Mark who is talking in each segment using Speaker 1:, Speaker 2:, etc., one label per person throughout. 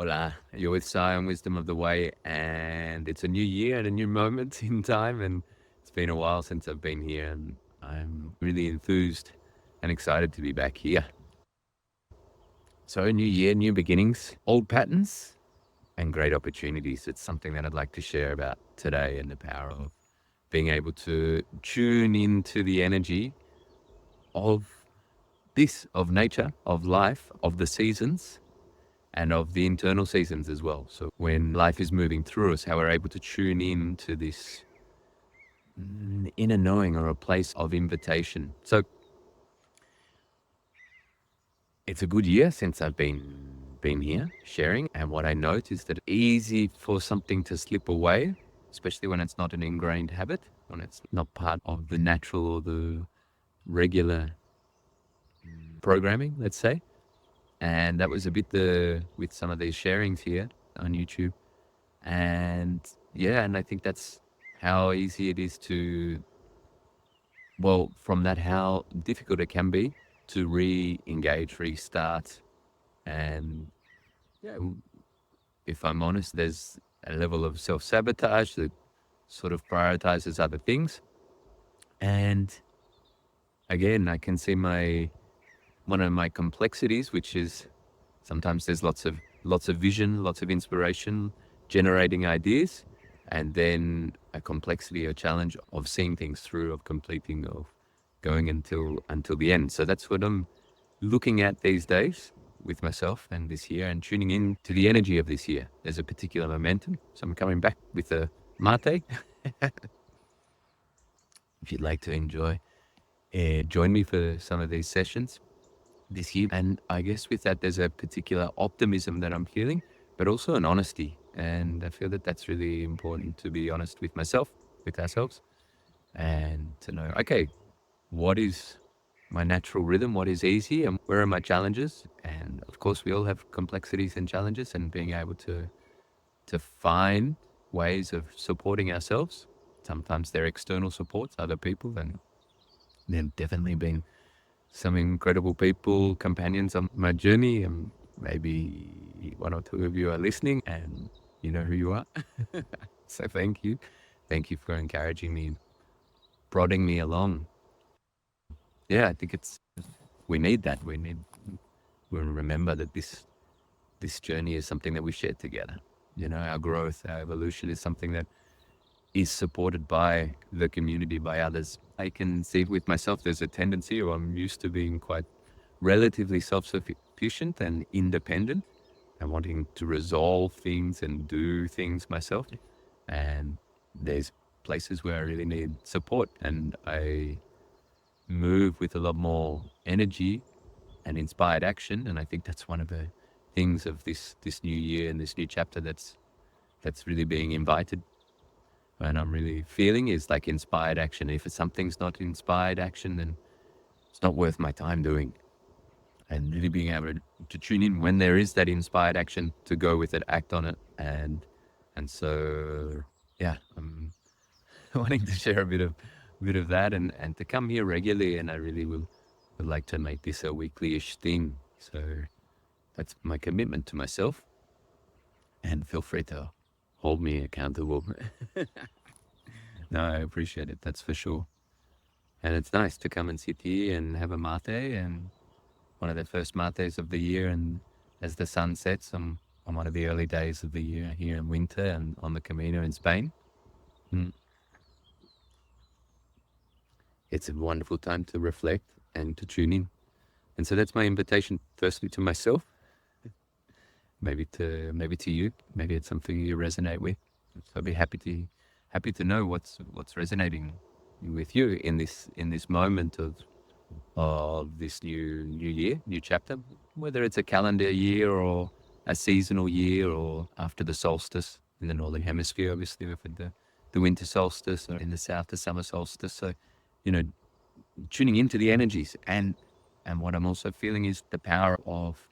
Speaker 1: Hola, you're with Sai on Wisdom of the Way, and it's a new year and a new moment in time. And it's been a while since I've been here, and I'm really enthused and excited to be back here. So, new year, new beginnings, old patterns, and great opportunities. It's something that I'd like to share about today, and the power of being able to tune into the energy of of nature, of life, of the seasons, and of the internal seasons as well. So when life is moving through us, how we're able to tune in to this inner knowing or a place of invitation. So it's a good year since I've been here sharing, and what I note is that it's easy for something to slip away, especially when it's not an ingrained habit, when it's not part of the natural or the regular programming, let's say. And that was a bit with some of these sharings here on YouTube. And yeah, and I think that's how easy it is to, well, from that, how difficult it can be to re-engage, restart. And yeah, if I'm honest, there's a level of self-sabotage that sort of prioritizes other things. And again, I can see one of my complexities, which is sometimes there's lots of vision, lots of inspiration, generating ideas, and then a complexity, a challenge of seeing things through, of completing, of going until the end. So that's what I'm looking at these days with myself and this year, and tuning in to the energy of this year. There's a particular momentum, so I'm coming back with a mate. If you'd like to join me for some of these sessions this year. And I guess with that, there's a particular optimism that I'm feeling, but also an honesty. And I feel that that's really important, to be honest with myself, with ourselves, and to know, okay, what is my natural rhythm? What is easy? And where are my challenges? And of course, we all have complexities and challenges, and being able to find ways of supporting ourselves. Sometimes they're external supports, other people, and there've definitely been some incredible people, companions on my journey, and maybe one or two of you are listening and you know who you are. So thank you. Thank you for encouraging me, prodding me along. Yeah, I think we need that. We remember that this journey is something that we share together. You know, our growth, our evolution is something that is supported by the community, by others. I can see with myself there's a tendency, or I'm used to being quite relatively self-sufficient and independent and wanting to resolve things and do things myself. And there's places where I really need support, and I move with a lot more energy and inspired action. And I think that's one of the things of this new year and this new chapter that's really being invited, and I'm really feeling, is like inspired action. If something's not inspired action, then it's not worth my time doing. And really being able to tune in when there is that inspired action, to go with it, act on it. And so yeah, I'm wanting to share a bit of that, and to come here regularly. And I really would like to make this a weekly-ish thing. So that's my commitment to myself, and feel free to hold me accountable. No, I appreciate it, that's for sure. And it's nice to come and sit here and have a mate, and one of the first mates of the year. And as the sun sets, on one of the early days of the year here in winter and on the Camino in Spain. Mm. It's a wonderful time to reflect and to tune in. And so that's my invitation, firstly to myself, maybe to you. Maybe it's something you resonate with. So I'd be happy to know what's resonating with you in this moment of this new year, new chapter, whether it's a calendar year or a seasonal year, or after the solstice in the northern hemisphere. Obviously, we've had the winter solstice, or in the south, the summer solstice. So, you know, tuning into the energies, and what I'm also feeling is the power of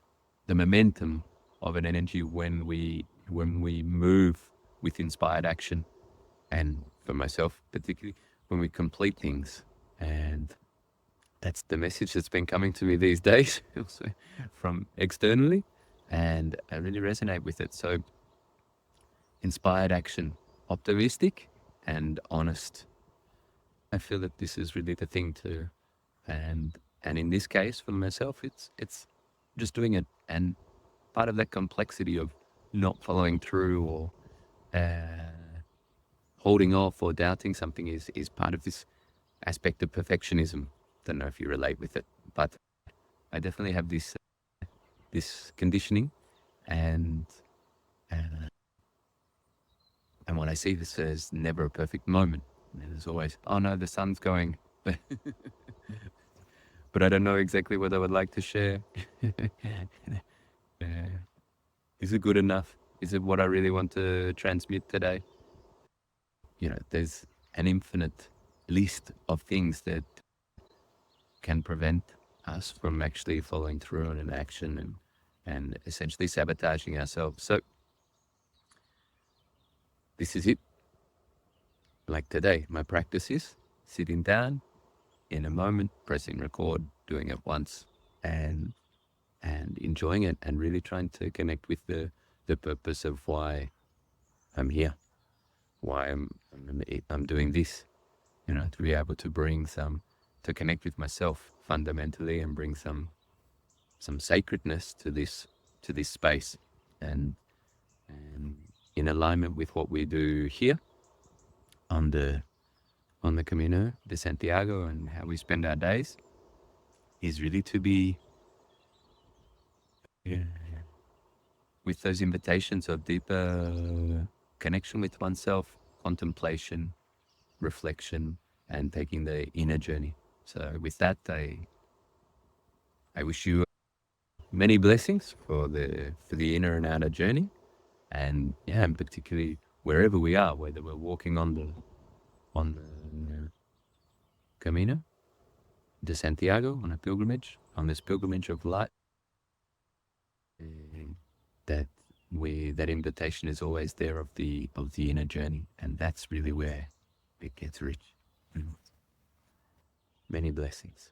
Speaker 1: the momentum of an energy when we move with inspired action, and for myself particularly, when we complete things. And that's the message that's been coming to me these days, also from externally. and I really resonate with it. So inspired action, optimistic and honest. I feel that this is really the thing too. And in this case for myself, it's just doing it. And part of that complexity of not following through or holding off or doubting something is part of this aspect of perfectionism. Don't know if you relate with it, but I definitely have this conditioning, and uh, and when I see this, there's never a perfect moment. And there's always, oh no, the sun's going, but I don't know exactly what I would like to share. Is it good enough? Is it what I really want to transmit today? You know, there's an infinite list of things that can prevent us from actually following through on an action and essentially sabotaging ourselves. So this is it. Like today, my practice is sitting down in a moment, pressing record, doing it once, and enjoying it, and really trying to connect with the purpose of why I'm here, why I'm doing this. You know, to be able to bring some, to connect with myself fundamentally and bring some sacredness to this space, and and in alignment with what we do here on the Camino de Santiago and how we spend our days is really to be, yeah, with those invitations of deeper connection with oneself, contemplation, reflection, and taking the inner journey. So with that, I wish you many blessings for the inner and outer journey, and yeah, and particularly wherever we are, whether we're walking on the Camino de Santiago, on a pilgrimage, on this pilgrimage of light, that that invitation is always there of the inner journey, and that's really where it gets rich. Many blessings.